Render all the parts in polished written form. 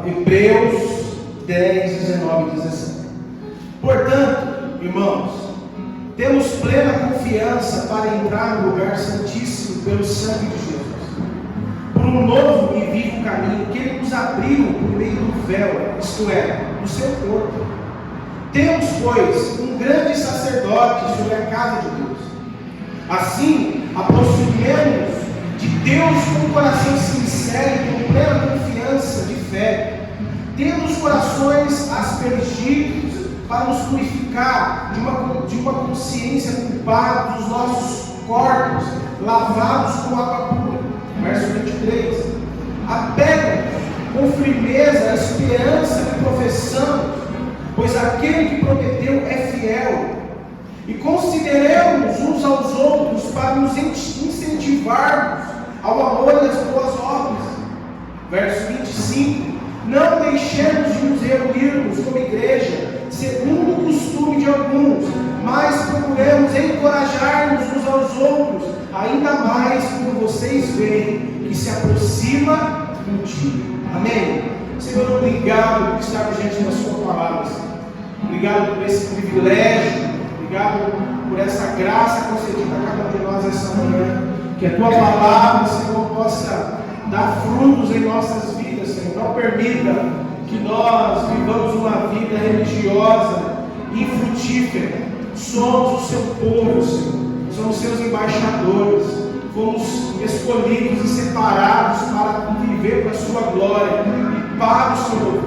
Hebreus 10, 19 diz assim: portanto, irmãos, temos plena confiança para entrar no lugar santíssimo pelo sangue de Jesus, por um novo e vivo caminho que Ele nos abriu por meio do véu, isto é, do seu corpo. Temos, pois, um grande sacerdote sobre a casa de Deus. Assim, aproximemo-nos de Deus com um coração sincero e com plena confiança de fé, tendo os corações aspergidos para nos purificar de uma consciência culpada dos nossos corpos, lavados com água pura. Verso 23. Apegam-nos com firmeza a esperança que professamos, pois aquele que prometeu é fiel. E consideremos uns aos outros para nos incentivarmos ao amor e às boas obras. Verso 25. Não deixemos de nos reunirmos como igreja, segundo o costume de alguns, mas procuremos encorajar-nos uns aos outros, ainda mais quando vocês veem que se aproxima o dia. Amém? Senhor, obrigado por estar diante da sua palavra, Senhor. Obrigado por esse privilégio, obrigado por essa graça concedida a cada um de nós essa manhã. Que a tua palavra, Senhor, possa dar frutos em nossas vidas, Senhor. Não permita que nós vivamos uma vida religiosa e infrutífera. Somos o seu povo, Senhor. Somos seus embaixadores. Fomos escolhidos e separados para viver para a sua glória e para o Senhor.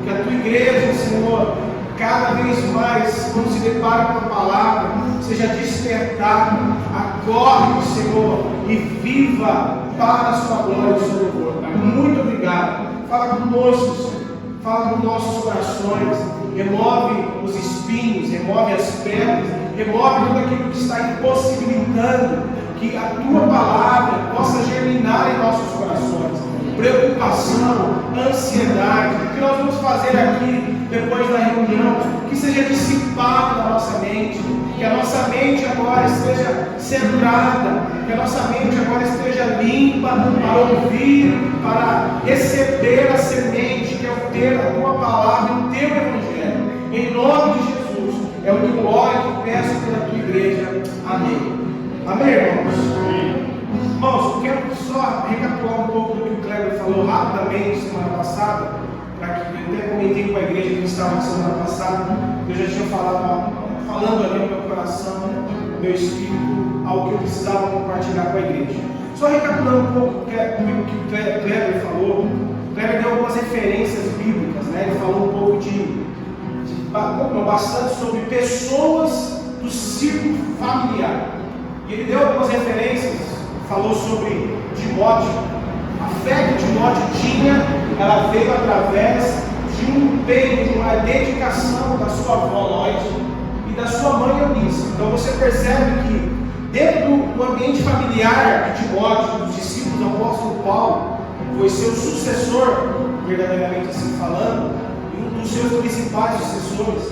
Que a tua igreja, Senhor, cada vez mais, quando se depara com a palavra, seja despertada, acorde, Senhor, e viva para a sua glória e o seu louvor. Muito obrigado. Fala conosco, Senhor. Fala com nossos corações. Remove os espinhos, remove as pedras, remove tudo aquilo que está impossibilitando que a tua palavra possa germinar em nossos corações. Preocupação, ansiedade, o que nós vamos fazer aqui depois da reunião, que seja dissipado da nossa mente, que a nossa mente agora esteja centrada, que a nossa mente agora esteja limpa para ouvir, para receber a semente que é a tua palavra, o teu evangelho. Em nome de Jesus, é o que eu oro e peço pela tua igreja. Amém. Amém, irmãos? Irmãos, eu quero só recapitular um pouco do que o Kleber falou rapidamente semana passada, para que eu até comentei com a igreja que estava na semana passada. Eu já tinha falando ali no meu coração, no meu espírito, algo que eu precisava compartilhar com a igreja. Só recapitulando um pouco o que o Kleber falou. O Kleber deu algumas referências bíblicas, né? Ele falou um pouco bastante sobre pessoas do círculo familiar. E ele deu algumas referências, falou sobre Timóteo. A fé que Timóteo tinha, ela veio através de um empenho, de uma dedicação da sua avó Lloyd e da sua mãe Eunice. Então você percebe que dentro do ambiente familiar de Timóteo, dos discípulos do apóstolo Paulo, foi seu sucessor, verdadeiramente assim falando, e um dos seus principais sucessores,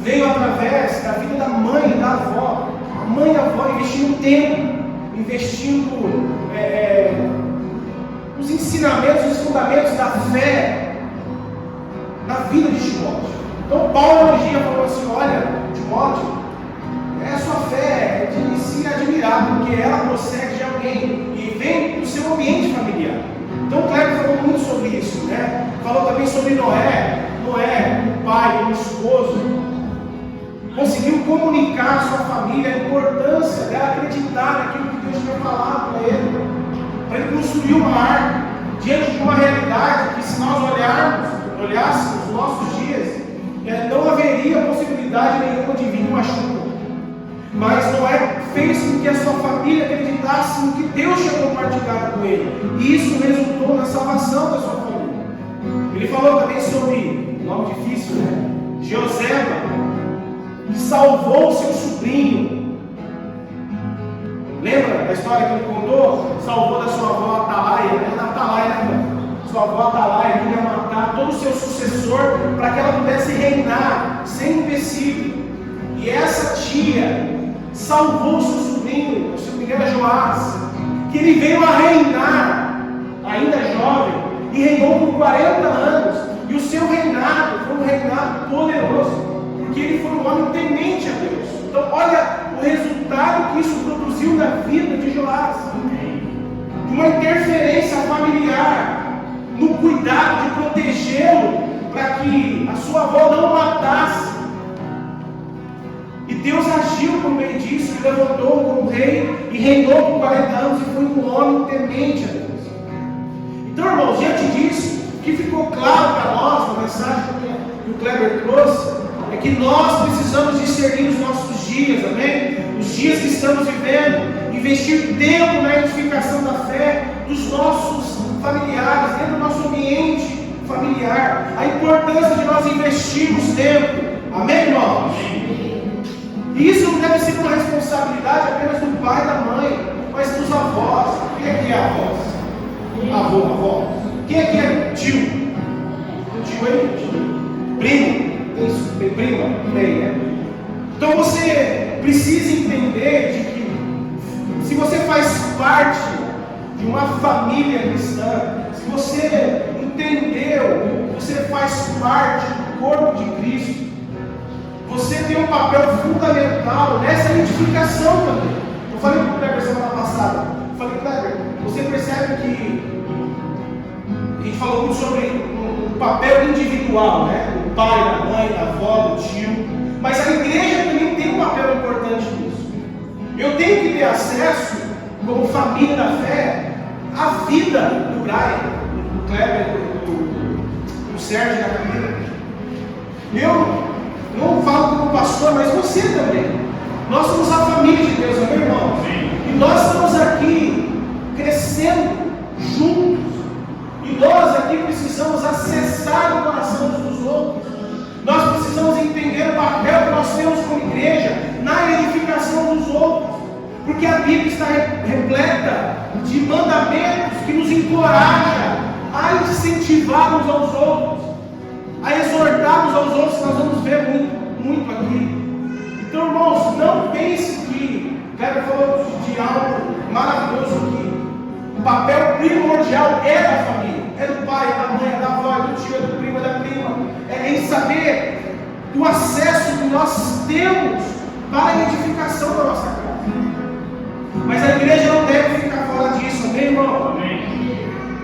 veio através da vida da mãe e da avó. A mãe e a avó investindo tempo, investindo os ensinamentos, os fundamentos da fé na vida de Timóteo. Então Paulo elogia, falou assim: olha, Timóteo, a sua fé é de se admirar, porque ela procede de alguém e vem do seu ambiente familiar. Então Kleber falou muito sobre isso, né? Falou também sobre Noé, o pai, o esposo, conseguiu comunicar à sua família a importância dela acreditar naquilo que Deus tinha falado para ele construir uma arca diante de uma realidade que, se nós olhássemos os nossos dias, não haveria possibilidade nenhuma de vir uma chuva. Mas Noé fez com que a sua família acreditasse no que Deus tinha compartilhado com ele, e isso resultou na salvação da sua família. Ele falou também sobre, nome difícil, né? Joseba, que salvou seu sobrinho. Lembra da história que ele contou? Salvou da sua avó Atalaia, sua avó Atalaia queria matar todo o seu sucessor para que ela pudesse reinar sem empecilho. E essa tia salvou seu sobrinho, o seu filho era Joás, que ele veio a reinar, ainda jovem, e reinou por 40 anos. E o seu reinado foi um reinado poderoso, porque ele foi um homem temente a Deus. Então olha o resultado que isso produziu na vida de Joás. Uma interferência familiar, no cuidado de protegê-lo, para que a sua avó não o matasse. E Deus agiu por meio disso, e levantou como rei, e reinou por 40 anos, e foi um homem temente a Deus. Então, irmãos, diante disso, o que ficou claro para nós, na mensagem que o Kleber trouxe, é que nós precisamos discernir os nossos dias, amém? Os dias que estamos vivendo, investir tempo na edificação da fé dos nossos familiares, dentro do nosso ambiente familiar, a importância de nós investirmos tempo, amém, irmãos? E isso não deve ser uma responsabilidade apenas do pai e da mãe, mas dos avós. Quem é que é avós? Avô. Quem é que é tio? Tio aí? Primo? Isso, prima? Bem, né? Então você precisa entender de que se você faz parte de uma família cristã, se você entendeu, você faz parte do corpo de Cristo, você tem um papel fundamental nessa edificação também. Eu falei para o Kleber semana passada, eu falei, Kleber, você percebe que a gente falou muito sobre o papel individual, né? Do pai, da mãe, da avó, do tio, mas a igreja também tem um papel importante nisso. Eu tenho que ter acesso, como família da fé, à vida do Brian, do Kleber, do Sérgio e da Camila. Eu não falo como pastor, mas você também. Nós somos a família de Deus, meu irmão. E nós estamos aqui crescendo juntos. E nós aqui precisamos acessar o coração uns dos outros. Nós precisamos entender o papel que nós temos como igreja na edificação dos outros. Porque a Bíblia está repleta de mandamentos que nos encorajam a incentivar uns aos outros, a exortarmos aos outros, nós vamos ver muito aqui. Então, irmãos, não pense que, Kleber falou de algo maravilhoso aqui, o papel primordial é da família, é do pai, é da mãe, é da avó, é do tio, é do primo, é da prima, é em saber do acesso que nós temos para a edificação da nossa casa. Mas a igreja não deve ficar fora disso, amém, irmão? Amém.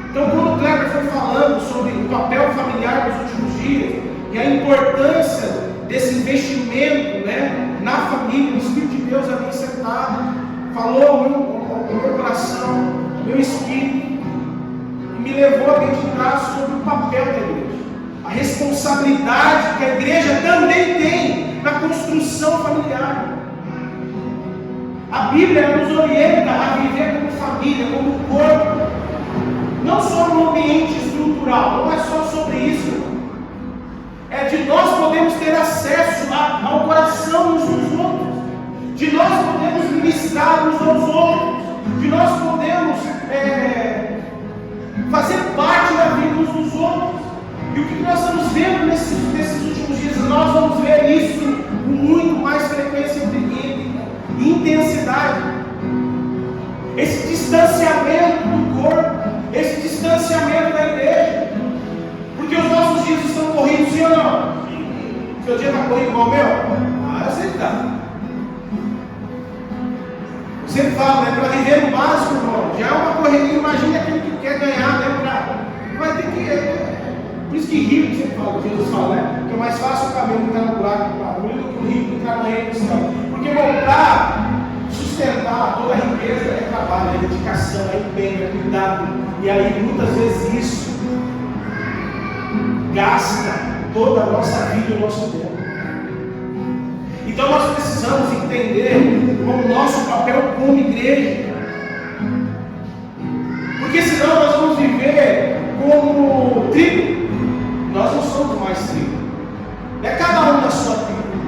Então, quando o Kleber foi falando sobre o papel familiar nos últimos dias e a importância desse investimento, né, na família, o Espírito de Deus ali sentado, falou ao meu coração, ao meu espírito, e me levou a meditar sobre o papel da igreja, a responsabilidade que a igreja também tem na construção familiar. A Bíblia nos orienta a viver como família, como corpo, não só no ambiente estrutural, não é só sobre isso, é de nós podemos ter acesso ao coração uns dos outros, de nós podemos ministrar uns aos outros, de nós podemos fazer parte da vida uns dos outros. E o que nós estamos vendo nesses últimos dias? Nós vamos ver isso com muito mais frequência e intensidade. Esse distanciamento do corpo, esse distanciamento da igreja, porque os nossos dias estão corridos, sim ou não? Seu dia está corrido igual o meu? Eu sei que está. Eu sempre falo, né? Para viver no básico, irmão, já é uma correria. Imagina aquele que quer ganhar, né? Vai ter que. Por isso que rico, sempre fala, Jesus fala, né? Que é mais fácil o cabelo entrar no buraco do bagulho do que o rico entrar no reino do céu. Porque voltar, sustentar toda a riqueza é trabalho, é dedicação, é empenho, é cuidado. E aí muitas vezes isso gasta toda a nossa vida e o nosso tempo. Então nós precisamos entender como nosso papel como igreja. Porque senão nós vamos viver como tribo. Nós não somos mais tribo. Não é cada um na sua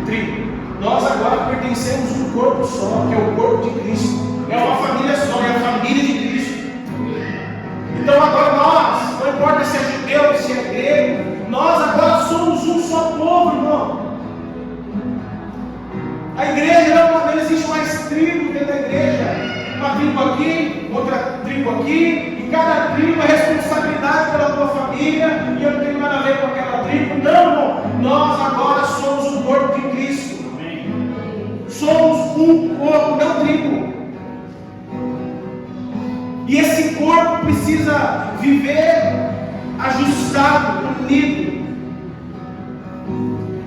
tribo. Nós agora pertencemos a um corpo só, que é o corpo de Cristo. É uma família só, é a família de Cristo. Então agora nós, não importa se é judeu, se é grego, nós agora somos um só povo, irmão. A igreja não existe mais tribo dentro da igreja. Uma tribo aqui, outra tribo aqui, que cada tribo é responsabilidade pela tua família, e eu não tenho nada a ver com aquela tribo. Não, nós agora somos o corpo de Cristo. Somos um corpo, não tribo. E esse corpo precisa viver ajustado, unido.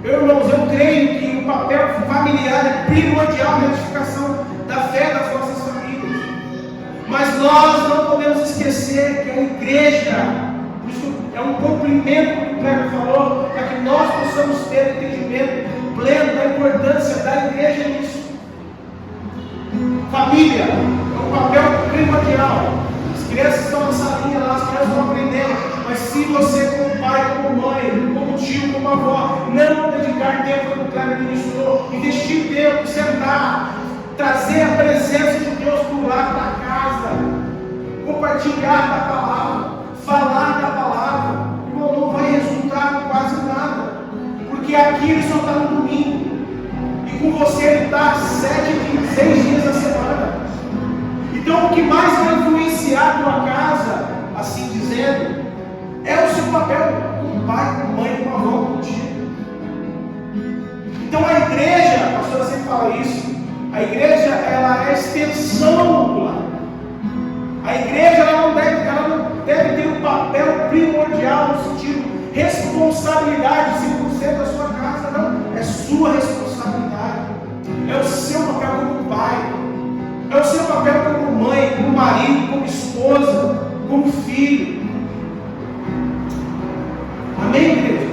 Irmãos, eu creio que o papel familiar é primordial na edificação da fé das nossas famílias. Mas nós não podemos esquecer que a igreja, por isso é um cumprimento que o Cleber falou, para que nós possamos ter entendimento pleno da importância da igreja nisso. Família é um papel primordial. As crianças estão na salinha lá, as crianças estão aprendendo. Mas se você, como pai, como mãe, como tio, como avó, não dedicar tempo como o Cleber ministrou, investir tempo, sentar, trazer a presença de Deus por lá para casa, compartilhar da palavra, falar da palavra, irmão, não vai resultar em quase nada, porque aqui ele só está no domingo, e com você ele está 6 dias da semana. Então o que mais vai influenciar a tua casa, assim dizendo, é o seu papel como pai, como mãe, como avó, como tio. Então a igreja, a pastora sempre fala isso, a igreja ela é a extensão do lar. A igreja ela não deve ter um papel primordial no sentido responsabilidade 100% da sua casa, não. É sua responsabilidade. É o seu papel como pai. É o seu papel como mãe, como marido, como esposa, como filho. Amém, igreja?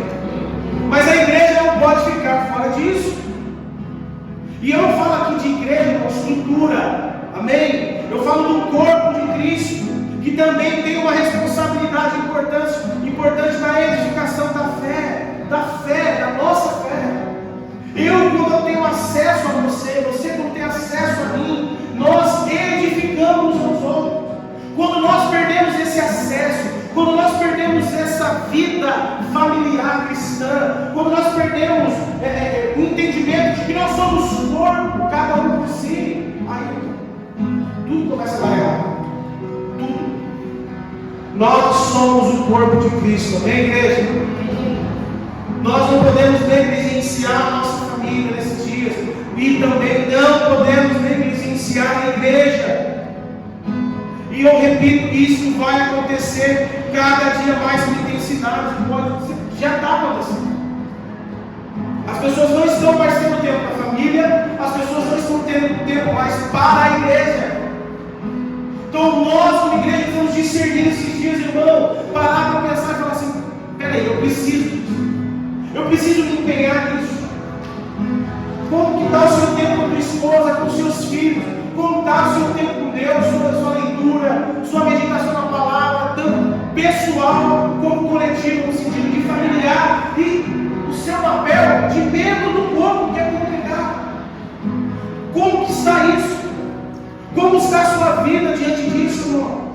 Mas a igreja não pode ficar fora disso. E eu não falo aqui de igreja com estrutura. Amém? Eu falo do corpo de Cristo, que também tem uma responsabilidade importante na edificação da fé, da nossa fé. Quando eu tenho acesso a você quando tem acesso a mim, nós edificamos uns aos outros. Quando nós perdemos esse acesso, quando nós perdemos essa vida familiar cristã, quando nós perdemos o entendimento de que nós somos corpo, cada um por si, aí tudo começa a dar errado. Tudo. Nós somos o corpo de Cristo, amém, igreja? Nós não podemos negligenciar a nossa família nesses dias, e também não podemos negligenciar a igreja. E eu repito, isso vai acontecer cada dia mais com intensidade. Já está acontecendo. As pessoas não estão mais tendo tempo para a família, as pessoas não estão tendo tempo mais para a igreja. Então nós, como igreja, precisamos discernir esses dias, irmão, parar para pensar e falar assim: peraí, eu preciso disso. Eu preciso me empenhar nisso. Como que está o seu tempo com a tua esposa, com os seus filhos? Como está o seu tempo com Deus, sua leitura, sua meditação na palavra, tanto pessoal como coletivo, no sentido de familiar, e o seu papel de membro do corpo que é congregar. Como que está isso? Como está a sua vida diante disso, irmão?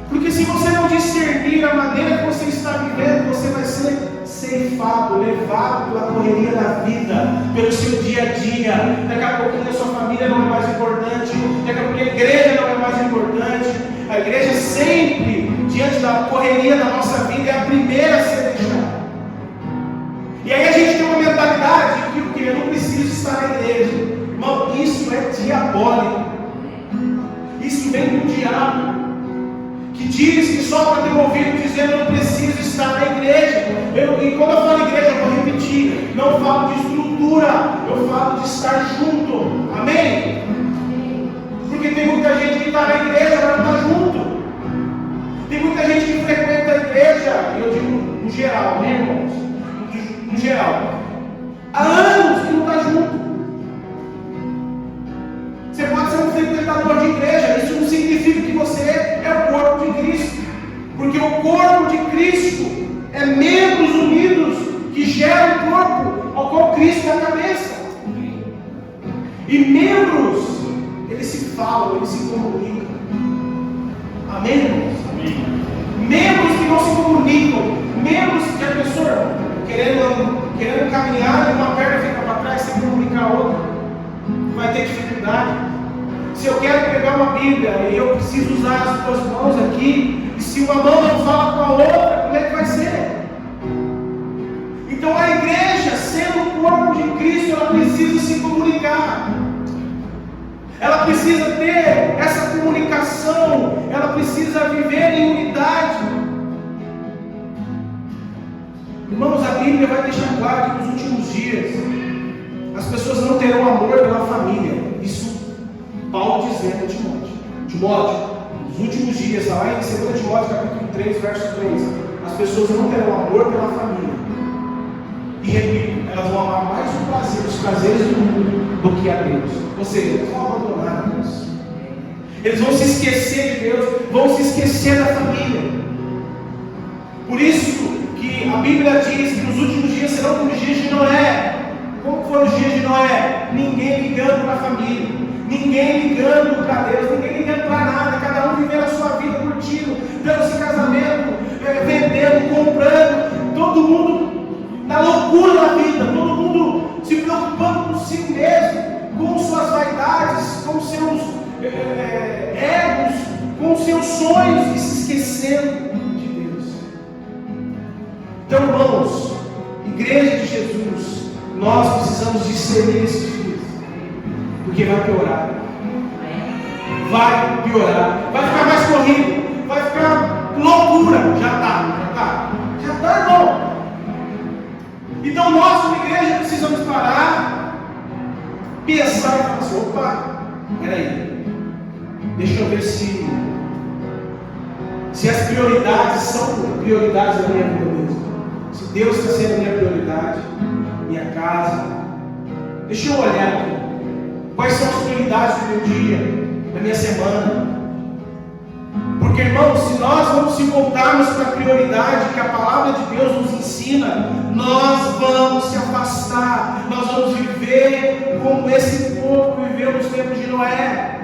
Porque se você não discernir a maneira que você está vivendo, você vai ser ceifado, levado pela correria da vida, pelo seu dia a dia. Daqui a pouquinho a sua família não é mais importante, daqui a pouquinho a igreja não é mais importante. A igreja sempre, diante da correria da nossa vida, é a primeira a ser deixada. E aí a gente tem uma mentalidade de que o que? Eu não preciso estar na igreja. Irmão, isso é diabólico. Isso vem do diabo, que diz que só para ter ouvido dizendo eu não preciso estar na igreja. E quando eu falo igreja, eu vou repetir, não falo de estrutura, eu falo de estar junto. Amém? Porque tem muita gente que está na igreja, mas não está junto. Tem muita gente que frequenta a igreja, eu digo no geral, né, irmãos? No geral, há anos que não está junto. Você pode ser um frequentador de igreja, isso não significa que você é o corpo de Cristo, porque o corpo de Cristo é membros unidos que geram o corpo ao qual Cristo é a cabeça. E membros, eles se falam, eles se comunicam. Amém, irmãos? Amém. Membros que não se comunicam, membros que a pessoa querendo caminhar e uma perna fica para trás sem comunicar a outra, vai ter dificuldade. Se eu quero pegar uma Bíblia e eu preciso usar as duas mãos aqui, e se uma mão não fala com a outra, como é que vai ser? Então a igreja, sendo o corpo de Cristo, ela precisa se comunicar. Ela precisa ter essa comunicação, ela precisa viver em unidade. Irmãos, a Bíblia vai deixar claro que nos últimos dias as pessoas não terão amor pela família. Isso Paulo dizendo a Timóteo, nos últimos dias, está lá em 2 Timóteo capítulo 3, verso 3, as pessoas não terão amor pela família. E repito, elas vão amar mais os prazeres do mundo do que a Deus. Ou seja, eles vão abandonar a Deus. Eles vão se esquecer de Deus, vão se esquecer da família. Por isso que a Bíblia diz que nos últimos dias serão como os dias de Noé. Como foram os dias de Noé? Ninguém ligando para a família, ninguém ligando para Deus, ninguém ligando para nada, cada um vivendo a sua vida, curtindo, dando-se casamento, vendendo, comprando, todo mundo na loucura da vida, todo mundo se preocupando com si mesmo, com suas vaidades, com seus egos, com seus sonhos e se esquecendo de Deus. Então, irmãos, igreja de Jesus, nós precisamos discernir esses dias, porque vai piorar. Vai piorar, vai ficar mais corrido, vai ficar loucura. Já está, irmão. Então nós, como igreja, precisamos parar, pensar e falar assim: opa, peraí, deixa eu ver se as prioridades são prioridades da minha vida mesmo. Se Deus está sendo a minha prioridade, minha casa, deixa eu olhar aqui, quais são as prioridades do meu dia, da minha semana. Porque, irmãos, se nós vamos se voltarmos para a prioridade que a palavra de Deus nos ensina, nós vamos se afastar, nós vamos viver como esse povo viveu nos tempos de Noé,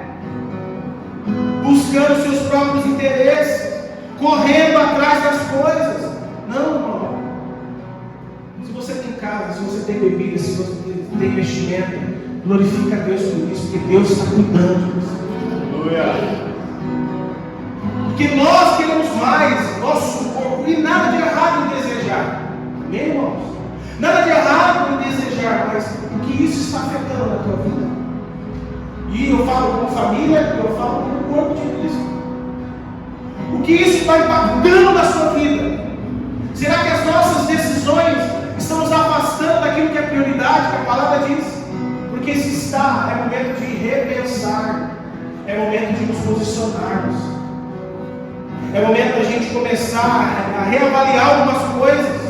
buscando seus próprios interesses, correndo atrás das coisas. Não, irmão. Se você tem casa, se você tem bebida, se você tem investimento, glorifica a Deus por isso, porque Deus está cuidando disso. Aleluia. Porque nós queremos mais, nosso corpo, e nada de errado em desejar, amém, irmãos? Nada de errado em desejar, mas o que isso está afetando na tua vida? E eu falo como família, eu falo como corpo de Cristo. O que isso está impactando na sua vida? Será que as nossas decisões estão nos afastando daquilo que é prioridade, que a palavra diz? Porque se está, é momento de repensar, é momento de nos posicionarmos. É momento da gente começar a reavaliar algumas coisas.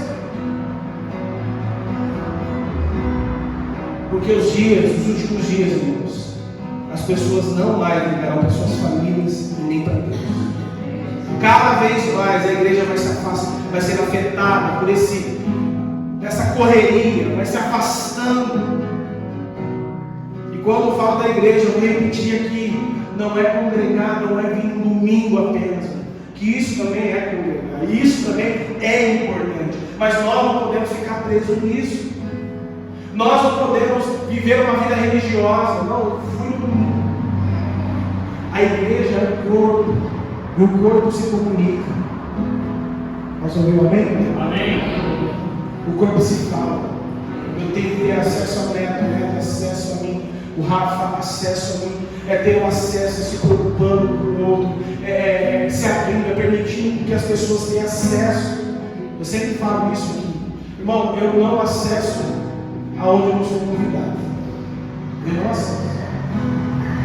Porque os últimos dias, irmãos, as pessoas não mais ligarão para suas famílias e nem para Deus. Cada vez mais a igreja vai ser afetada por essa correria, vai se afastando. E quando eu falo da igreja, eu vou repetir aqui: não é congregar, não é vir no domingo apenas. Que isso também é congregar, e isso também é importante, mas nós não podemos ficar presos nisso. Nós não podemos viver uma vida religiosa. Não, eu fui no domingo. A igreja é o corpo, e o corpo se comunica. Posso ouvir um amém? Amém. O corpo se fala. Eu tenho que ter acesso ao Neto, o Neto acesso a mim, o Rafa acesso a mim. É ter um acesso, se preocupando com o outro, se abrindo, permitindo que as pessoas tenham acesso. Eu sempre falo isso aqui, irmão. Eu não acesso aonde eu não sou convidado. Eu não acesso.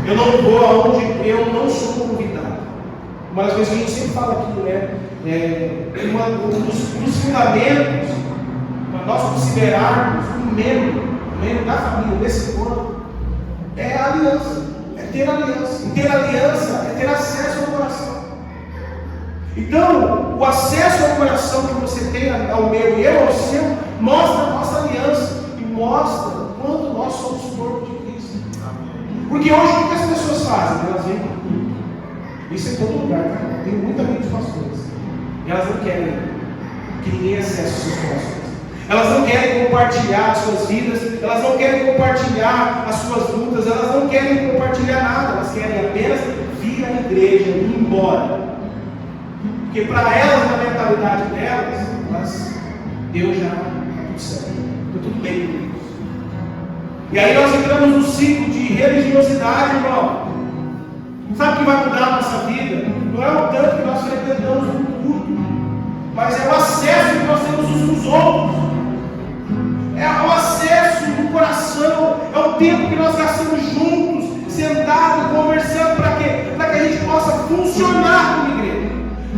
Eu não vou aonde eu não sou convidado. Uma das coisas que a gente sempre fala aqui, né? Um dos fundamentos para nós considerarmos um membro da família desse corpo é a aliança. Ter aliança. E ter aliança é ter acesso ao coração. Então, o acesso ao coração que você tem ao meu e eu ao seu, mostra a nossa aliança e mostra o quanto nós somos o corpo de Cristo. Porque hoje o que as pessoas fazem? Elas vêm, isso em todo lugar, tá? Eu tenho muitos amigos pastores, e elas não querem que ninguém acesse os seus corações. Elas não querem compartilhar as suas vidas, elas não querem compartilhar as suas lutas, elas não querem compartilhar nada, elas querem apenas vir à igreja e ir embora. Porque para elas, na mentalidade delas, Deus já está tudo certo, está tudo bem com Deus. E aí nós entramos no ciclo de religiosidade, irmão. Sabe o que vai mudar a nossa vida? Não é o tanto que nós frequentamos um culto, mas é o acesso que nós temos uns nos outros. É o acesso no coração, é o tempo que nós gastamos juntos, sentados, conversando, para quê? Para que a gente possa funcionar como igreja,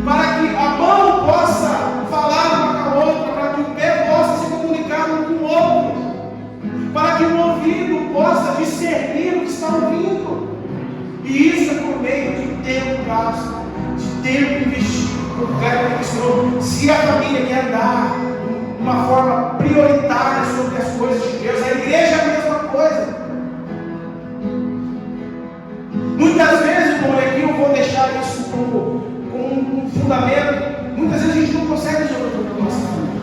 para que a mão possa falar uma com a outra, para que o pé possa se comunicar um com o outro, para que o ouvido possa discernir o que está ouvindo. E isso é por meio de tempo gasto, de tempo investido. O cara que ensinou, se a família quer andar de uma forma prioritária sobre as coisas de Deus, a igreja é a mesma coisa. Muitas vezes, irmão, aqui eu vou deixar isso como um fundamento. Muitas vezes a gente não consegue resolver o problema da nossa família.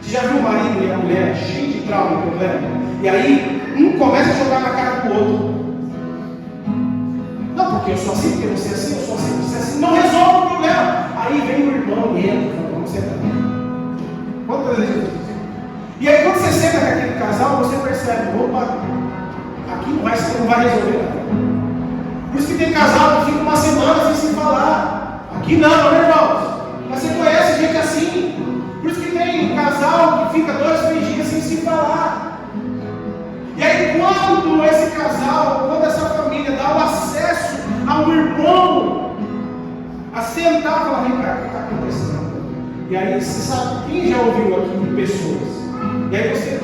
Você já viu o marido e a mulher cheio de trauma e problema? E aí um começa a jogar na cara do outro. Não, porque eu sou assim, porque você é assim, eu sou assim, você é assim. Não resolve o problema. Aí vem o irmão e entra e fala, vamos sentar. Quantas vezes eu fiz isso? E aí quando você senta com aquele casal, você percebe, opa, aqui não vai resolver nada. Por isso que tem casal que fica uma semana sem se falar. Aqui não, né, irmãos? Mas você conhece gente assim. Por isso que tem casal que fica 2, 3 dias sem se falar. E aí quando esse casal, quando essa família dá o acesso ao irmão a sentar e falar, vem cá, o que está acontecendo? E aí você sabe, quem já ouviu aqui de pessoas? E aí você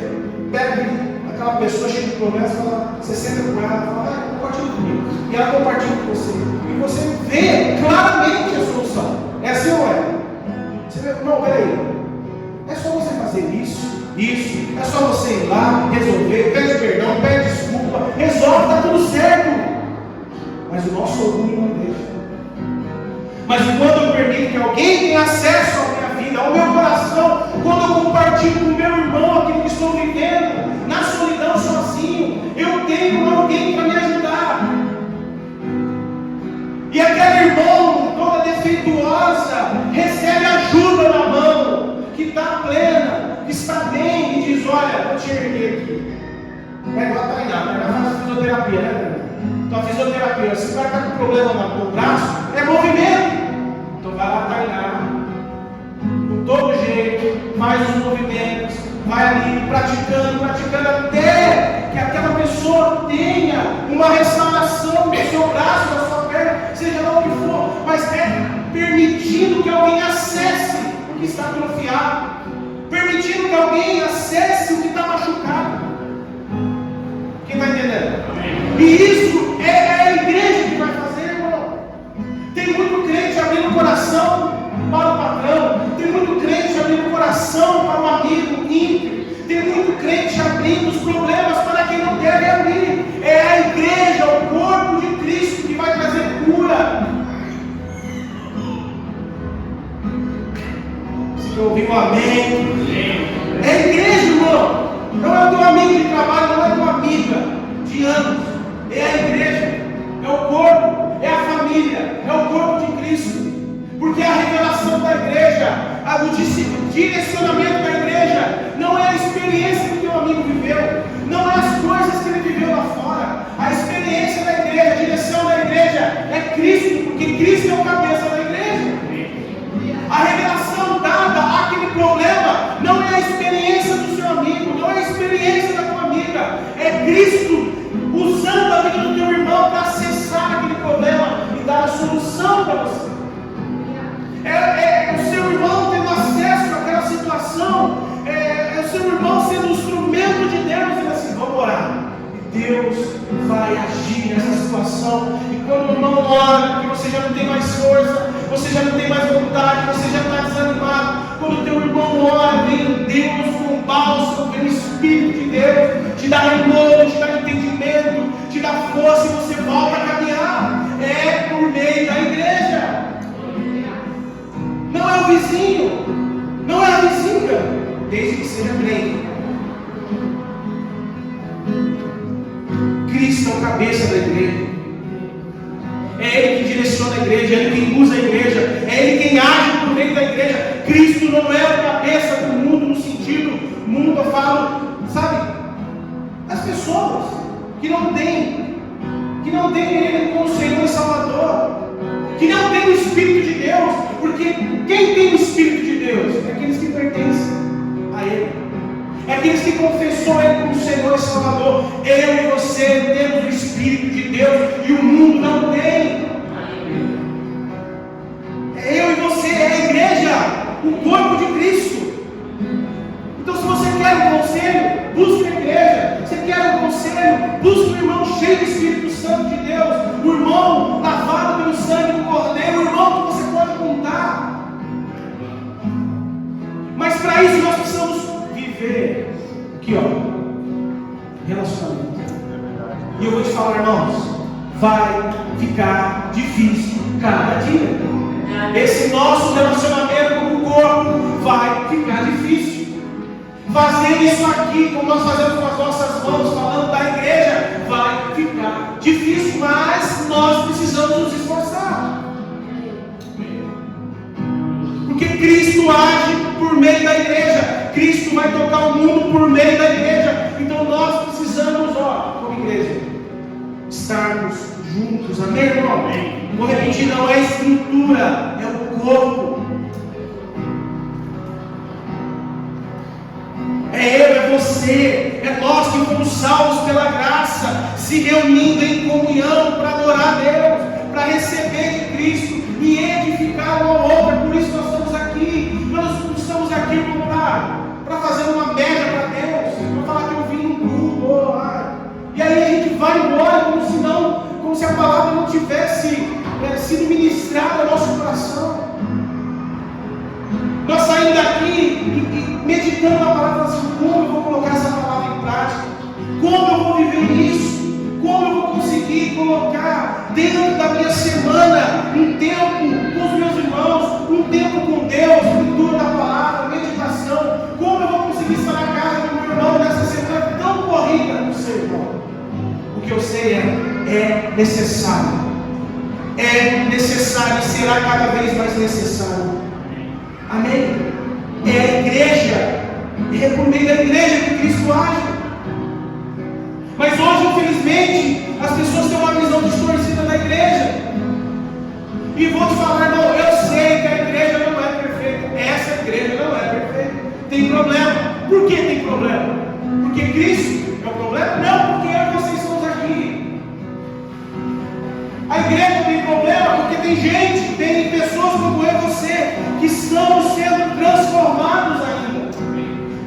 pega aquela pessoa cheia de problemas, fala, você senta com ela e fala, compartilha comigo. E ela compartilha com você. E você vê claramente a solução. É assim ou é? Você vê, não, peraí. É só você fazer isso. É só você ir lá, resolver, pede perdão, pede desculpa, resolve, está tudo certo. Mas o nosso orgulho não deixa. Mas quando eu permito que alguém tenha acesso à minha vida, ao meu coração, quando eu compartilho com o meu irmão aquilo que estou vivendo, na solidão, sozinho, eu tenho alguém para me ajudar. E aquele irmão, toda defeituosa, recebe ajuda na mão, que está plena, que está bem, e diz, olha, vou te erguer aqui. Vai igual a Tainá, faz fisioterapia, né? Então a fisioterapia, se o cara está com problema no braço, é movimento. Então vai lá, Tainá, com todo jeito, faz os movimentos, vai ali praticando até que aquela pessoa tenha uma restauração do seu braço, da sua perna, seja lá o que for, mas é permitindo que alguém acesse o que está atrofiado, permitindo que alguém acesse o que está machucado. Quem está entendendo? E isso é a igreja que vai fazer, irmão. Tem muito crente abrindo o coração para o patrão, tem muito crente abrindo o coração para o amigo ímpio, tem muito crente abrindo os problemas para quem não deve abrir. É a igreja, o corpo de Cristo que vai trazer cura. Você ouviu um amém? É a igreja, irmão. Não é o teu amigo de trabalho, não é tua amiga de anos. É a igreja, é o corpo, é a família, é o corpo de Cristo. Porque a revelação da igreja, o direcionamento da igreja, não é a experiência que o teu amigo viveu, não é as coisas que ele viveu lá fora. A experiência da igreja, a direção da igreja é Cristo, porque Cristo é o cabeça da igreja. A revelação dada àquele problema não é a experiência do seu amigo, não é a experiência da tua amiga, é Cristo usando a vida do teu irmão para acessar aquele problema e dar a solução para você. É o seu irmão tendo acesso àquela situação, é o seu irmão sendo um instrumento de Deus e assim, vamos orar. E Deus vai agir nessa situação. E quando o irmão ora, porque você já não tem mais força, você já não tem mais vontade, você já está desanimado. Quando o teu irmão ora, vem Deus com bálsamo, vem o Espírito de Deus, te dá renovo, te dá entendimento, te dá força e você volta a caminhar. É por meio da igreja. Não é o vizinho, não é a vizinha, desde que seja crente. Cristo é o cabeça da igreja. É Ele que direciona a igreja, é Ele quem usa a igreja, é Ele quem age por meio da igreja. Cristo não é o cabeça do mundo no sentido, mundo eu falo, sabe? As pessoas que não têm Ele como Senhor e Salvador, que não têm o Espírito de Deus, porque quem tem o Espírito de Deus? É aqueles que pertencem a Ele, é aqueles que confessou Ele como Senhor e Salvador. Eu e você temos o Espírito de Deus e o mundo não tem. Eu e você é a igreja, o corpo de Cristo. Então, se você quer um conselho, busque a igreja. Se quer um conselho, busque um irmão cheio do Espírito Santo de Deus, o irmão lavado pelo sangue do Cordeiro, o irmão que você pode contar. Mas para isso nós precisamos viver aqui, relacionamento. E eu vou te falar, irmãos, vai ficar difícil cada dia. Esse nosso relacionamento com o corpo vai ficar difícil. Fazer isso aqui, como nós fazemos com as nossas mãos, falando da igreja, vai ficar difícil, mas nós precisamos nos esforçar. Porque Cristo age por meio da igreja. Cristo vai tocar o mundo por meio da igreja. Então nós precisamos, como igreja, estarmos juntos. Amém, irmão? Vou repetir, não é estrutura, é o corpo. É eu, é você, é nós que fomos salvos pela graça, se reunindo em comunhão para adorar a Deus, para receber de Cristo e edificar um ao outro. É por isso que nós estamos aqui. Nós não estamos aqui para fazer uma média para Deus, para falar que eu vim num culto, e aí a gente vai embora como se a palavra não tivesse sido ministrada ao nosso coração. Nós saímos daqui meditando na palavra assim, como eu vou colocar essa palavra em prática? Como eu vou viver isso? Como eu vou conseguir colocar dentro da minha semana um tempo com os meus irmãos, um tempo com Deus, leitura da palavra, meditação? Como eu vou conseguir estar na casa do meu irmão nessa semana tão corrida? Não sei, irmão. O que eu sei é necessário. É necessário e será cada vez mais necessário. Amém? É a igreja, é por meio da igreja que Cristo age. Mas hoje, infelizmente, as pessoas têm uma visão distorcida da igreja. E vou te falar, não, eu sei que a igreja não é perfeita. Essa igreja não é perfeita. Tem problema. Por que tem problema? Porque Cristo é o problema? Não, porque eu e vocês estamos aqui. A igreja tem problema porque tem gente, tem pessoas como eu e você, que estamos sendo transformados ainda.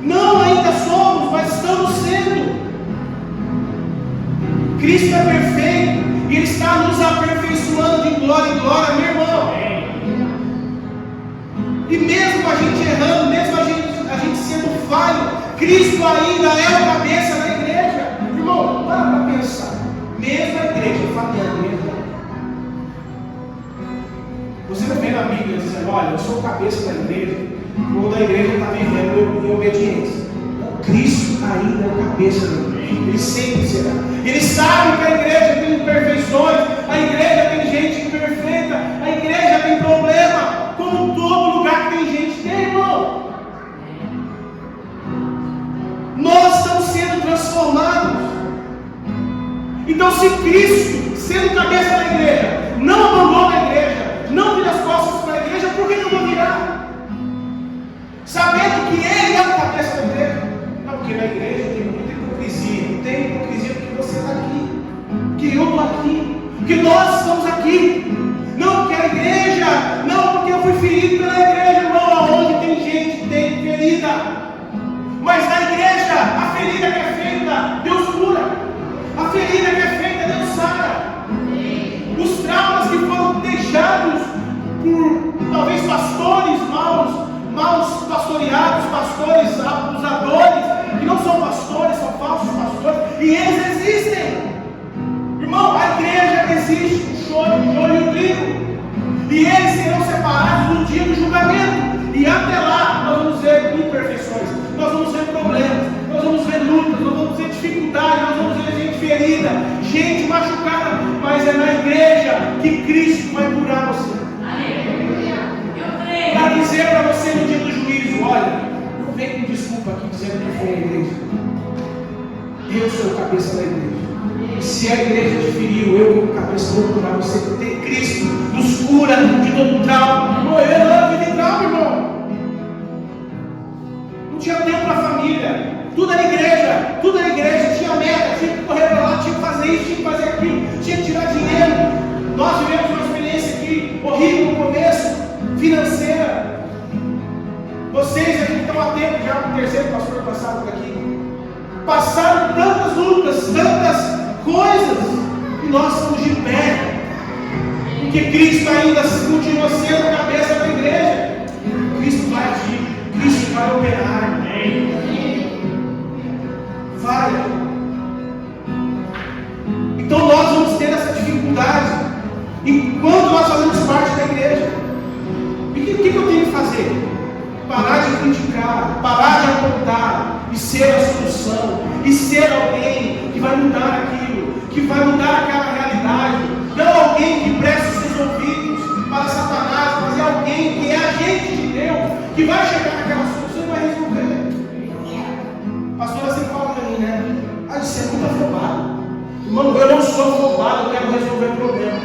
Não ainda somos, mas estamos sendo. Cristo é perfeito e Ele está nos aperfeiçoando de glória em glória, meu irmão. E mesmo a gente errando, mesmo a gente sendo falho, Cristo ainda é a cabeça da igreja. Irmão, para pensar. Mesmo a igreja falhando, mesmo. Você não vê na Bíblia dizendo, olha, eu sou o cabeça da igreja, ou da igreja está vivendo em obediência. Cristo ainda é o cabeça da igreja. Ele sempre será. Ele sabe que a igreja tem imperfeições, a igreja tem gente imperfeita, a igreja tem problema, como todo lugar que tem gente tem, irmão. Nós estamos sendo transformados. Então, se Cristo, sendo cabeça da igreja, não abandona a igreja, não vira as costas para a igreja, por que eu vou virar? Sabendo que Ele é o cabeça da igreja. Não, porque na igreja tem muita hipocrisia. Não tem hipocrisia porque você está aqui, porque eu estou aqui, porque cabeça da igreja. E se a igreja te feriu, eu como cabeça vou curar você. Ter Cristo nos cura de todo trauma. Morrer não é vida em trauma, irmão. Não tinha tempo para a família. Tudo era igreja, tinha meta, tinha que correr para lá, tinha que fazer isso, tinha que fazer aquilo, tinha que tirar dinheiro. Nós vivemos uma experiência aqui horrível no começo, financeira. Vocês aqui que estão há tempo, já o terceiro pastor passado por aqui, passaram tantas lutas, tantas coisas, e nós estamos de pé, porque Cristo ainda continua sendo a cabeça da igreja. Cristo vai agir, Cristo vai operar. Vai. Então nós vamos ter essa dificuldade enquanto nós fazemos parte da igreja. E o que eu tenho que fazer? Parar de criticar, parar de apontar e ser a solução, e ser alguém que vai mudar aquilo, que vai mudar aquela realidade. Não alguém que presta os seus ouvidos para Satanás, mas é alguém que é agente de Deus, que vai chegar naquela solução e vai resolver. A pastora sempre fala para mim, né? Isso é muito afobado. Irmão, eu não sou afobado, eu quero resolver o problema.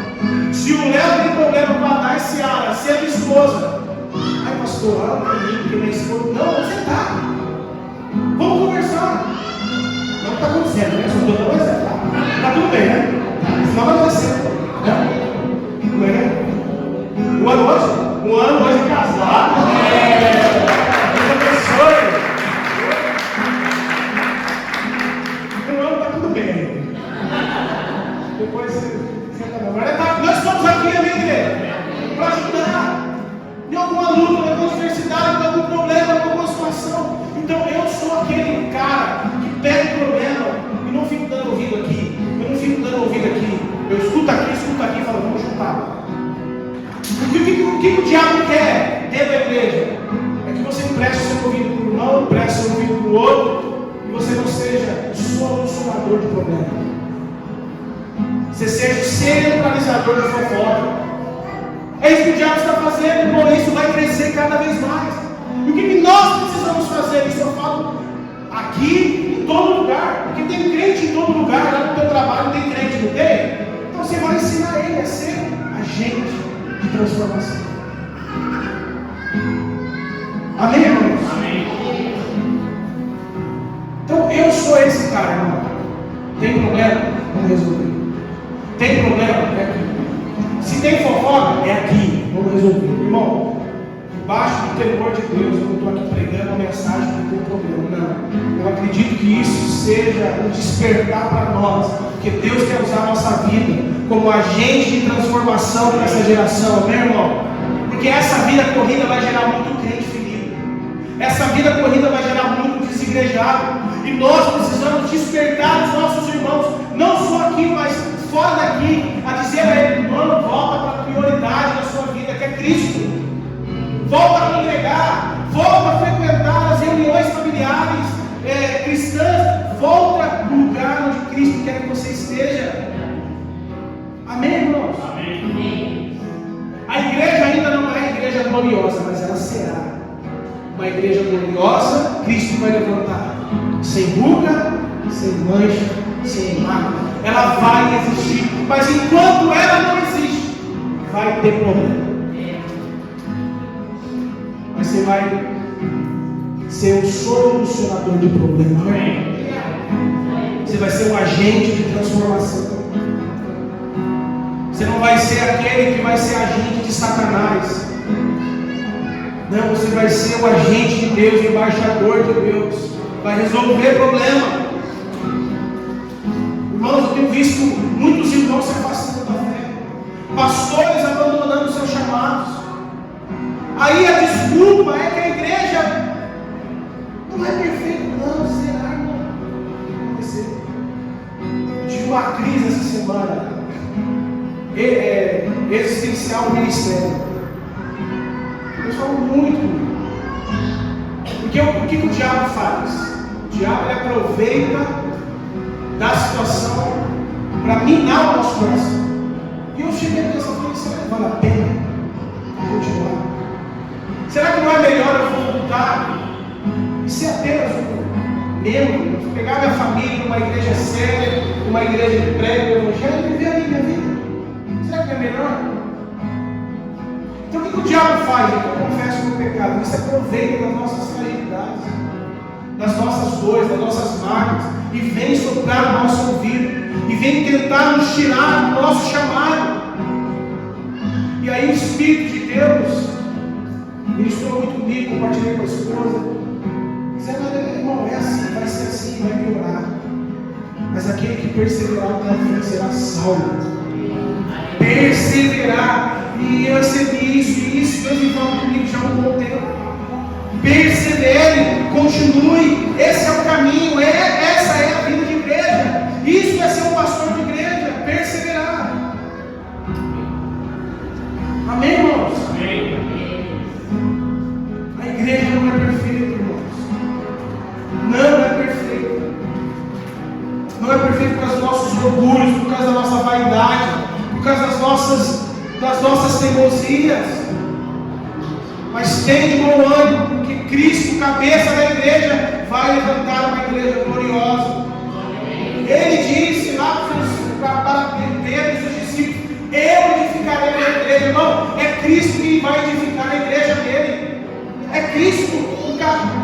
Se o Léo tem problema com a Dai Seara, se é minha esposa, ai pastor, olha para mim, porque minha esposa. Não, você tá. Vamos conversar. Não está acontecendo, né? Só estou dando um exemplo. Tá tudo bem, né? Senão vai acontecer. Como é, né? Um ano hoje casado. Depois nós estamos aqui na minha igreja para ajudar em alguma luta, em alguma adversidade, em algum problema, em alguma situação. Então eu sou aquele cara que pega o problema e não fico dando ouvido aqui. Eu escuto aqui e falo, vamos juntar. O que o diabo quer dentro da igreja? É que você empreste o seu ouvido para o irmão, empreste o seu ouvido para o outro, e você não seja solucionador de problemas. Você seja centralizador da fofoca. É isso que o diabo está fazendo, por isso vai crescer cada vez mais. E o que nós precisamos fazer? Isso eu falo aqui, em todo lugar. Porque tem crente em todo lugar. Lá no teu trabalho tem crente, não tem? Então você vai ensinar ele a ser agente de transformação. Amém, irmãos? Amém. Então eu sou esse cara, irmão. Tem problema? Vamos resolver. Tem problema? É aqui. Se tem fofoca, é aqui. Vamos resolver. Irmão, debaixo do temor de Deus, eu não estou aqui pregando uma mensagem que tem problema. Não. Eu acredito que isso seja um despertar para nós. Porque Deus quer usar a nossa vida como agente de transformação para essa geração, né, irmão? Porque essa vida corrida vai gerar muito crente ferido. Essa vida corrida vai gerar muito desigrejado. E nós precisamos despertar os nossos irmãos, não só aqui, mas fora daqui, a dizer a ele, mano, volta para a prioridade da sua vida, que é Cristo. Volta a congregar, volta a frequentar as reuniões familiares cristãs, volta no lugar onde Cristo quer que você esteja. Amém, irmãos? Amém. A igreja ainda não é a igreja gloriosa, mas ela será uma igreja gloriosa. Cristo vai levantar, sem ruga, sem mancha, sem mácula. Ela vai existir, mas enquanto ela não existe, vai ter problema. Mas você vai ser um solucionador de problemas. Você vai ser um agente de transformação. Você não vai ser aquele que vai ser agente de Satanás. Não, você vai ser o agente de Deus, o embaixador de Deus. Vai resolver problema. Irmãos, eu tenho visto muitos irmãos se afastando da fé, pastores abandonando seus chamados. Aí a desculpa é que a igreja não é perfeita. Não, será, irmão? Eu tive uma crise essa semana existencial no ministério. Eu falo muito. Porque o que o diabo faz? O diabo ele aproveita da situação para minar o nosso coração. E eu cheguei a pensar, será que vale a pena continuar? Será que não é melhor eu voltar e ser apenas um membro, pegar minha família numa igreja séria, numa igreja de prego, evangelho, e viver a minha vida. Será que é melhor? Então o que o diabo faz? Eu confesso o meu pecado. Isso aproveita das nossas fragilidades, das nossas dores, das nossas mágoas, e vem soprar no nosso ouvido, e vem tentar nos tirar do nosso chamado. E aí o Espírito de Deus ministrou muito comigo, compartilhei com a esposa, dizendo: irmão, é assim, vai ser assim, vai piorar. Mas aquele que perseverar até o fim será salvo. Perseverar. E eu recebi isso, e isso Deus me fala comigo já há um bom tempo. Persevere, continue. Esse é o caminho, essa é a vida de igreja. Isso é ser um pastor de igreja, perseverar. Amém, irmãos? Amém. A igreja não é perfeita, irmãos. Não é perfeita. Não é perfeita por causa dos nossos orgulhos, por causa da nossa vaidade, por causa das nossas teimosias. Mas tem de bom ânimo, porque Cristo, cabeça da igreja, vai levantar uma igreja gloriosa. Ele disse lá para Pedro e seus discípulos: eu edificarei a minha igreja. Não, é Cristo que vai edificar a igreja dele. É Cristo o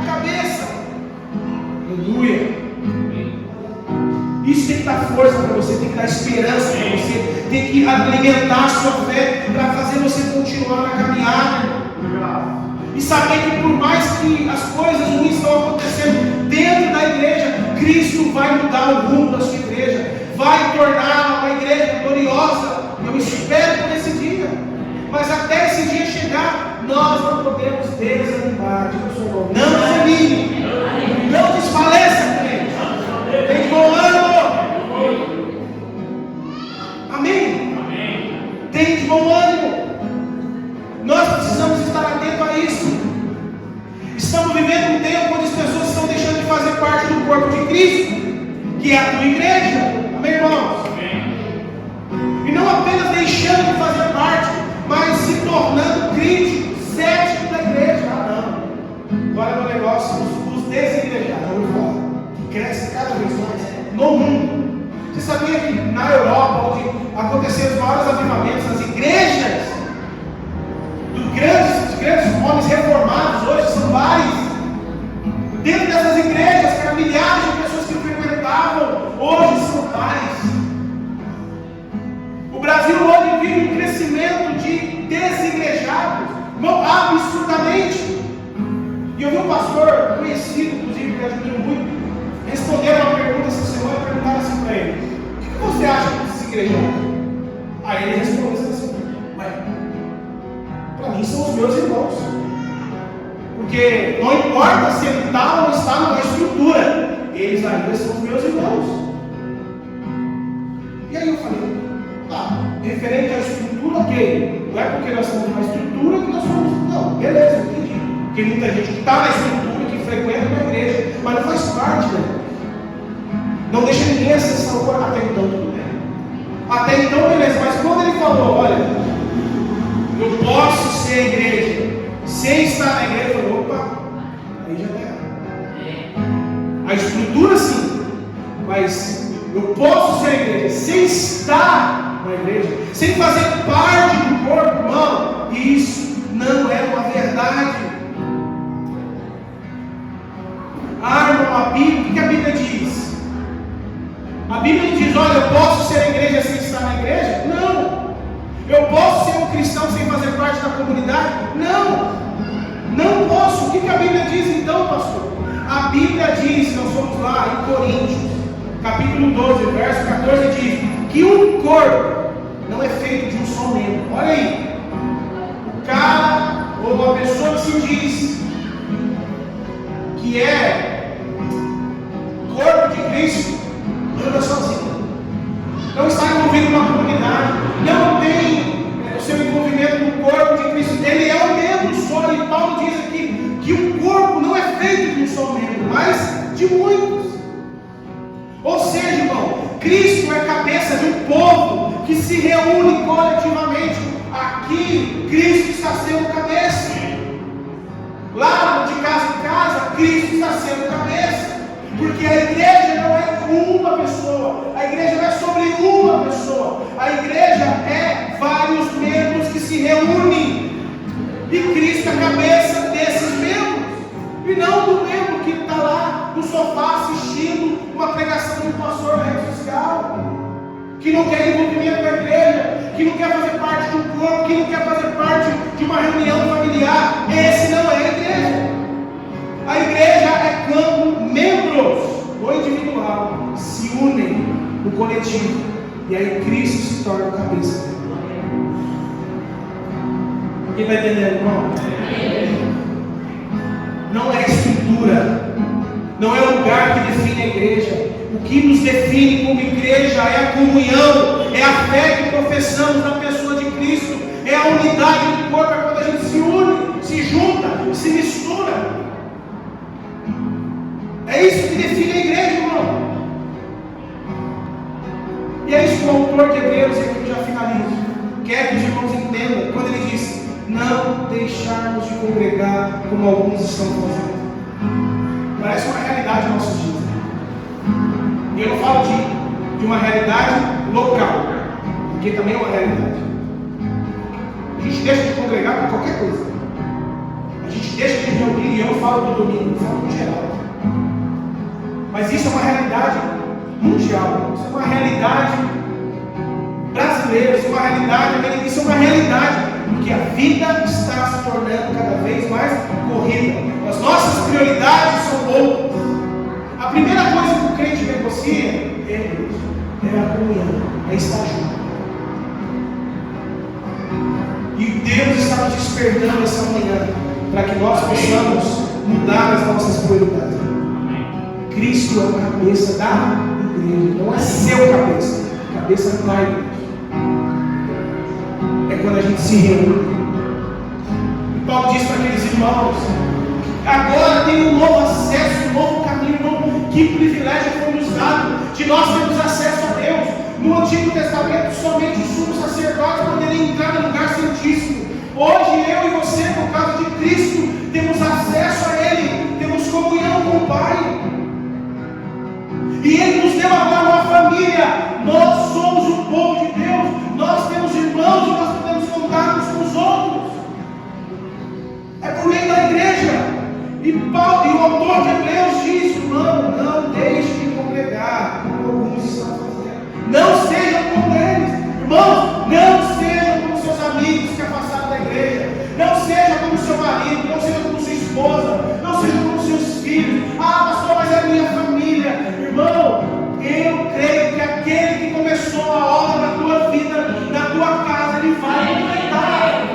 cabeça. Aleluia. Isso tem que dar força para você, tem que dar esperança para você, tem que alimentar a sua fé para fazer você continuar na caminhada. E saber que por mais que as coisas ruins estão acontecendo dentro da igreja, Cristo vai mudar o rumo da sua igreja, vai torná-la uma igreja gloriosa. Eu espero por esse dia, mas até esse dia chegar, nós não podemos desanimar. Não desanime, não desfaleça, crente. Tem bom ânimo. Amém? Amém. Tem de bom ânimo. Nós precisamos estar atentos a isso. Estamos vivendo um tempo onde as pessoas estão deixando de fazer parte do corpo de Cristo, que é a tua igreja. Amém, irmãos? Amém. E não apenas deixando de fazer parte, mas se tornando crítico, cético da igreja. Não. Agora é um negócio, os desigrejados, vamos falar, que cresce cada vez mais no mundo. Você sabia que na Europa, onde aconteceram os maiores avivamentos, as igrejas dos grandes homens reformados hoje são bares. Dentro dessas igrejas, que eram milhares de pessoas que frequentavam, hoje são bares. O Brasil hoje vive um crescimento de desigrejados, absurdamente. E eu vi um pastor conhecido, inclusive, que eu admiro muito, responder uma pergunta essa semana e perguntaram assim para ele: o que você acha desses igrejados? Aí ele respondeu assim: para mim são os meus irmãos, porque não importa se ele está ou não está numa estrutura, eles ainda são os meus irmãos. E aí eu falei: tá, referente à estrutura, ok, não é porque nós somos uma estrutura que nós somos, não, beleza, entendi, porque muita gente que está na estrutura, que frequenta uma igreja, mas não faz parte dela, não deixa ninguém acessar o corpo. Até então tudo bem, até então beleza, mas quando ele falou: olha, eu posso ser igreja sem estar na igreja, eu falei: opa, aí já está. A estrutura sim, mas eu posso ser igreja sem estar na igreja, sem fazer parte do corpo, irmão. Isso não é uma verdade. Irmão, a Bíblia, o que a Bíblia diz? A Bíblia diz: olha, eu posso ser igreja sem estar na igreja? Não. Eu posso ser um cristão sem fazer parte da comunidade? Não. Não posso. O que a Bíblia diz então, pastor? A Bíblia diz, nós somos lá em Coríntios, capítulo 12, verso 14, diz que um corpo não é feito de um só membro. Olha aí. O cara ou a pessoa que se diz que é corpo de Cristo anda sozinho, não está envolvido numa comunidade, não tem o seu envolvimento no corpo de Cristo. Ele é um membro só, e Paulo diz aqui que o corpo não é feito de um só membro, mas de muitos. Ou seja, irmão, Cristo é cabeça de um povo que se reúne coletivamente. Aqui, Cristo está sendo cabeça. Lá de casa em casa, Cristo está sendo cabeça. Porque a igreja não é uma pessoa, a igreja não é sobre uma pessoa, a igreja é vários membros que se reúnem, e Cristo é a cabeça desses membros, e não do membro que está lá no sofá assistindo uma pregação de um pastor na rede social, que não quer envolvimento com a igreja, que não quer fazer parte de um corpo, que não quer fazer parte de uma reunião familiar. Esse não é a igreja. A igreja é quando membros, no individual, se unem no coletivo, e aí Cristo se torna a cabeça. Quem vai entender, irmão? Não é estrutura, não é o lugar que define a igreja. O que nos define como igreja é a comunhão, é a fé que professamos na pessoa de Cristo, é a unidade do corpo, é quando a gente se une, se junta, se mistura. É isso que define a igreja, irmão. E é isso que o autor de Hebreus, e aqui eu já finalizo, quer que os irmãos entendam, quando ele diz: não deixarmos de congregar como alguns estão fazendo. Parece uma realidade nos nossos dias. E eu não falo de uma realidade local, porque também é uma realidade. A gente deixa de congregar por qualquer coisa. A gente deixa de reunir, e eu não falo do domingo, eu falo no geral. Mas isso é uma realidade mundial, isso é uma realidade brasileira, isso é uma realidade, isso é uma realidade, porque a vida está se tornando cada vez mais corrida. As nossas prioridades são outras. A primeira coisa que o crente negocia é a comunhão, é estar junto. E Deus está nos despertando essa manhã para que nós possamos mudar as nossas prioridades. Cristo é a cabeça da igreja, não é seu cabeça, a cabeça da igreja. É quando a gente se reúne. E Paulo diz para aqueles irmãos: agora tem um novo acesso, um novo caminho, que privilégio foi nos dado de nós termos acesso a Deus. No Antigo Testamento, somente os sumos sacerdotes poderiam entrar no lugar santíssimo. Hoje, eu e você, por causa de Cristo, temos acesso a Ele, temos comunhão com o Pai. E Ele nos deu agora uma família. Nós somos o povo de Deus. Nós temos irmãos e nós podemos contar uns com os outros. É por meio da igreja. E Paulo, e o autor de Hebreus diz: irmão, não deixe de congregar, como alguns estão fazendo. Não sejam como eles. Irmãos, não sejam como seus amigos que afastaram da igreja. Não seja como seu marido, não seja como sua esposa, não seja como seus filhos. Ah, pastor, mas é a minha família. Irmão, eu creio que aquele que começou a obra na tua vida, na tua casa, ele vai completar.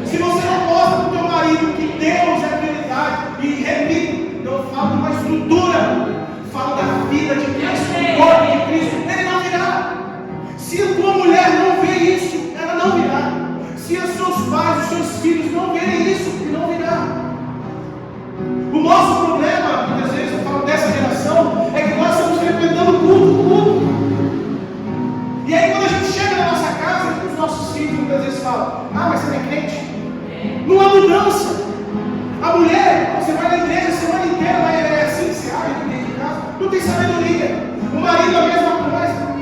Se você não mostra para o teu marido que Deus é a prioridade, e repito, eu falo de uma estrutura, falo da vida de Cristo, do corpo de Cristo, ele não virá. Se a tua mulher não vê isso, ela não virá. Se os seus pais, os seus filhos não verem isso, ele não virá. O nosso problema, muitas vezes eu falo dessa geração, é que nós estamos frequentando culto. E aí quando a gente chega na nossa casa, os nossos filhos muitas vezes falam: ah, mas você não é crente? Não há mudança. A mulher, você vai na igreja a semana inteira, mas é assim que você age aqui dentro de casa, não tem sabedoria. O marido a mesma coisa.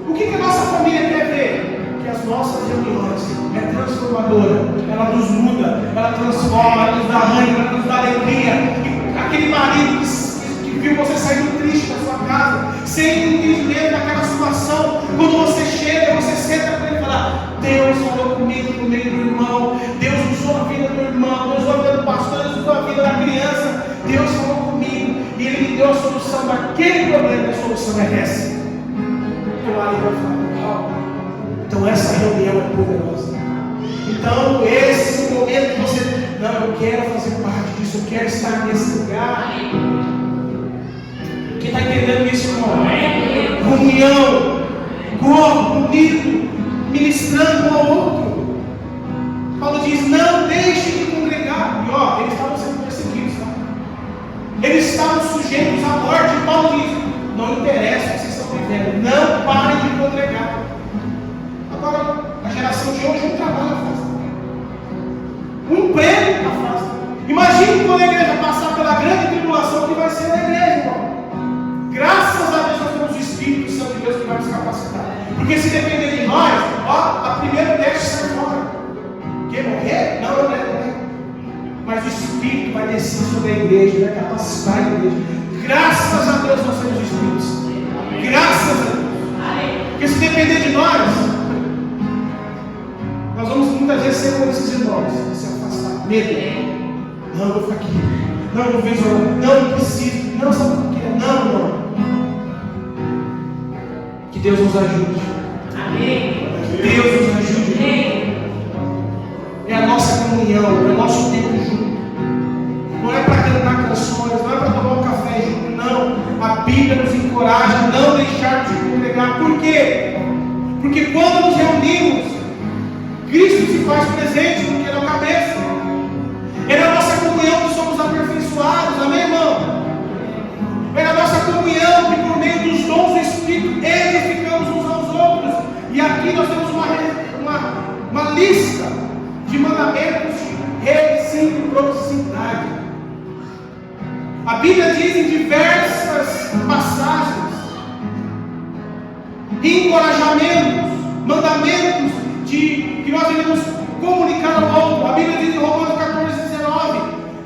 O que a nossa família quer ver? Que as nossas reuniões é transformadora, ela nos muda, ela transforma, ela nos dá ânimo, ela nos dá alegria. E aquele marido que viu você saindo triste da sua casa, sem entender daquela situação, quando você chega, você senta com ele e fala: Deus falou comigo no meio do irmão, Deus usou a vida do irmão, Deus usou a vida do pastor, Deus usou a vida da criança, Deus falou comigo e Ele me deu a solução daquele problema. A solução é essa. O marido vai falar: então essa reunião é poderosa. Então esse momento que você, não, eu quero fazer parte disso, eu quero estar nesse lugar. Quem está entendendo isso, irmão? Comunhão, corpo unido, ministrando um ao outro. Paulo diz: não deixe de congregar. E ó, eles estavam sendo perseguidos, tá? Eles estavam sujeitos à morte. E Paulo diz: não interessa o que vocês estão vivendo, não parem de congregar. Agora, a geração de hoje, um trabalho afasta, um emprego afasta. Imagine quando a igreja passar pela grande tribulação que vai ser na igreja, irmão. Porque se depender de nós, ó, a primeira teste sai fora. Quer morrer? Não, não é. Mas o Espírito vai descer sobre a igreja, vai capacitar a igreja. Graças a Deus nós temos Espíritos. Graças a Deus. Porque se depender de nós vamos muitas vezes ser como esses irmãos, se afastar, medo. Não, eu vou ficar aqui. Não, eu não vejo, não preciso. Não, sabe por quê? Não. Que Deus nos ajude. Amém. Que Deus nos ajude. Amém. É a nossa comunhão, é o nosso tempo junto. Não é para cantar canções, não é para tomar um café junto, não. A Bíblia nos encoraja a não deixarmos de congregar. Por quê? Porque quando nos reunimos, Cristo se faz presente, porque Ele é o cabeça. É na nossa comunhão que somos aperfeiçoados, amém, irmão? É na nossa comunhão que, por meio dos dons do Espírito, edificamos uns aos outros. E aqui nós temos uma lista de mandamentos de reciprocidade. A Bíblia diz em diversas passagens encorajamentos, mandamentos que nós devemos comunicar ao outro. A Bíblia diz em Romanos 14:19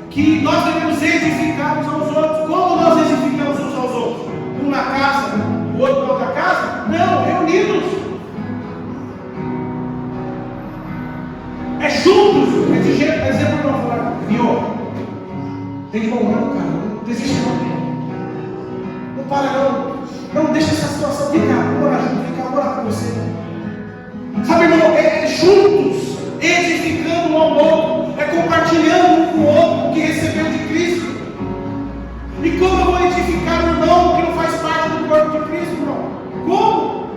que nós devemos edificar uns aos outros. Como nós edificamos uns aos outros? Um na casa, o outro na outra casa? Não, reunidos. É juntos. É de jeito, é dizer para não falar, viu? Tem de bom não, cara. Não desiste não. Não para não. Não deixa essa situação ficar. Ora junto, fica orar com você. Sabe, irmão, é juntos, edificando um ao outro, é compartilhando um com o outro o que recebeu de Cristo. E como eu vou edificar um irmão que não faz parte do corpo de Cristo, irmão? Como?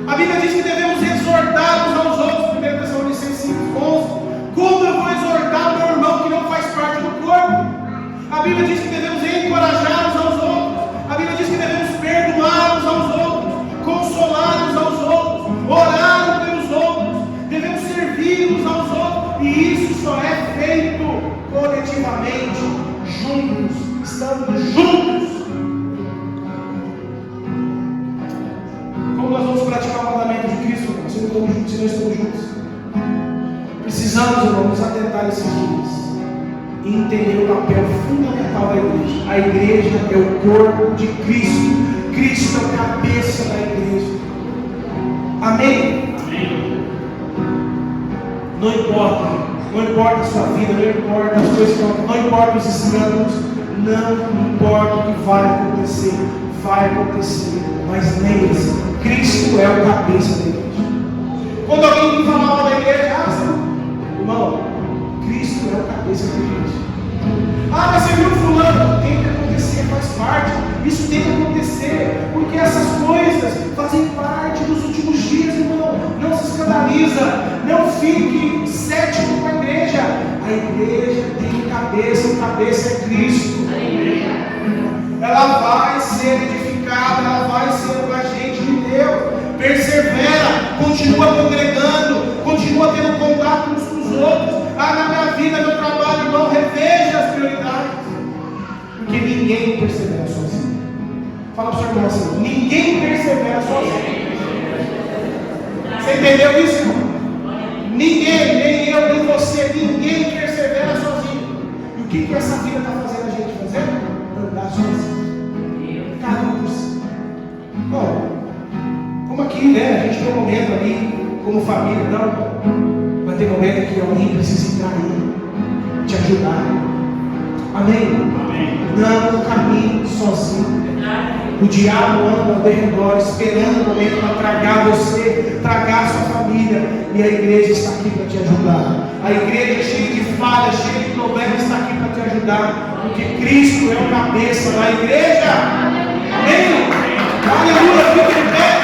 A Bíblia diz que devemos exortar uns aos outros, 1 Tessalonicenses 5:11. Como eu vou exortar o meu irmão que não faz parte do corpo? A Bíblia diz que devemos encorajar uns aos outros. A Bíblia diz que devemos perdoar uns aos outros, consolar uns aos outros, orar pelos outros, devemos servir uns aos outros, e isso só é feito coletivamente, juntos, estando juntos. Como nós vamos praticar o mandamento de Cristo, se não estamos juntos? Precisamos, irmãos, nos atentar a esses dias e entender o papel fundamental da igreja. A igreja é o corpo de Cristo. Cristo é a cabeça da igreja. Amém? Amém. Não importa a sua vida, não importa as coisas, não importa os escândalos, não importa o que vai acontecer, mas lembre-se, Cristo é o cabeça da igreja. Quando alguém me fala mal da igreja, irmão, Cristo é o cabeça da igreja. Mas você viu fulano? Tem que acontecer, faz parte. Isso tem que acontecer, porque essas coisas fazem parte dos últimos dias, irmão. Não se escandaliza, não fique cético com a igreja. A igreja tem cabeça, o cabeça é Cristo. Ela vai ser edificada, ela vai ser um agente de Deus. Persevera, continua congregando, continua tendo contato uns com os outros. Na minha vida, meu trabalho, irmão, reveja as prioridades. Porque ninguém persevera sozinho. Fala para o seu irmão assim: ninguém persevera sozinho. Você entendeu isso, irmão? Ninguém, nem eu, nem você, ninguém persevera sozinho. E o que essa vida está fazendo a gente fazer? Andar sozinho. Cada um por si. Bom, como aqui, né? A gente tem um momento ali, como família, não. Vai ter momento que alguém precisa entrar aí, te ajudar. Amém? Amém. Não caminhe sozinho. O diabo anda ao redor, esperando o momento para tragar você, tragar sua família. E a igreja está aqui para te ajudar. A igreja cheia de falhas, cheia de problemas, está aqui para te ajudar. Porque Cristo é o cabeça da igreja. Amém? Aleluia, fique de pé.